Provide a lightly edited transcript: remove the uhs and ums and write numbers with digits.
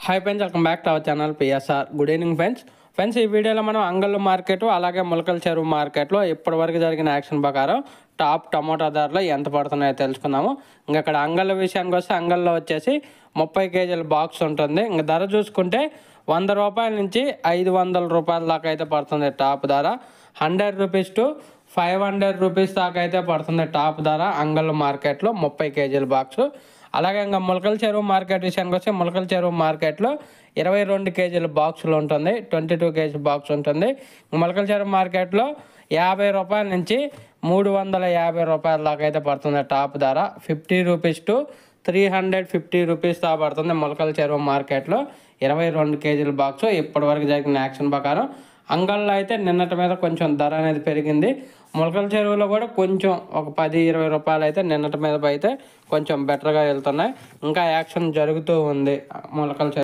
Hi friends, welcome back to our channel PSR. Good evening friends ఈ వీడియోలో మనం అంగళ్ళు మార్కెట్ అలాగే మొలకల చెరువు మార్కెట్లో ఇప్పటివరకు జరిగిన యాక్షన్ ప్రకారం టాప్ టమోటా ధరలు ఎంత పడుతున్నాయో తెలుసుకుందాము. ఇంకా ఇక్కడ అంగళ్ళ విషయానికి వస్తే అంగళ్ళలో వచ్చేసి 30 కేజీల బాక్స్ ఉంటుంది. ఇంకా ధర చూసుకుంటే 100 రూపాయల నుంచి 500 రూపాయల దాకా అయితే పడుతుంది టాప్ ధర. 100 రూపీస్ టు 500 రూపీస్ దాకా అయితే పడుతుంది టాప్ ధర అంగళ్ళు మార్కెట్లో 30 కేజీల బాక్సు. అలాగే ఇంకా మొలకల చెరువు మార్కెట్ విషయానికి వస్తే మొలకల చెరువు మార్కెట్లో 22 కేజీల బాక్సులు ఉంటుంది, 22 కేజీ బాక్స్ ఉంటుంది. మొలకల చెరువు మార్కెట్లో 50 రూపాయల నుంచి 350 రూపాయల దాకా అయితే పడుతుంది టాప్ ధర. 50 రూపీస్ టు 350 రూపీస్ దాకా పడుతుంది మొలకల చెరువు మార్కెట్లో 22 కేజీల బాక్సు. ఇప్పటివరకు జరిగిన యాక్షన్ ప్రకారం అంగళ్ళలో అయితే నిన్నటి మీద కొంచెం ధర అనేది పెరిగింది. మొలకల చెరువులో కూడా కొంచెం ఒక 10-20 రూపాయలు అయితే నిన్నటి మీద అయితే కొంచెం బెటర్గా వెళ్తున్నాయి. ఇంకా యాక్షన్ జరుగుతూ ఉంది మొలకల చెరువు.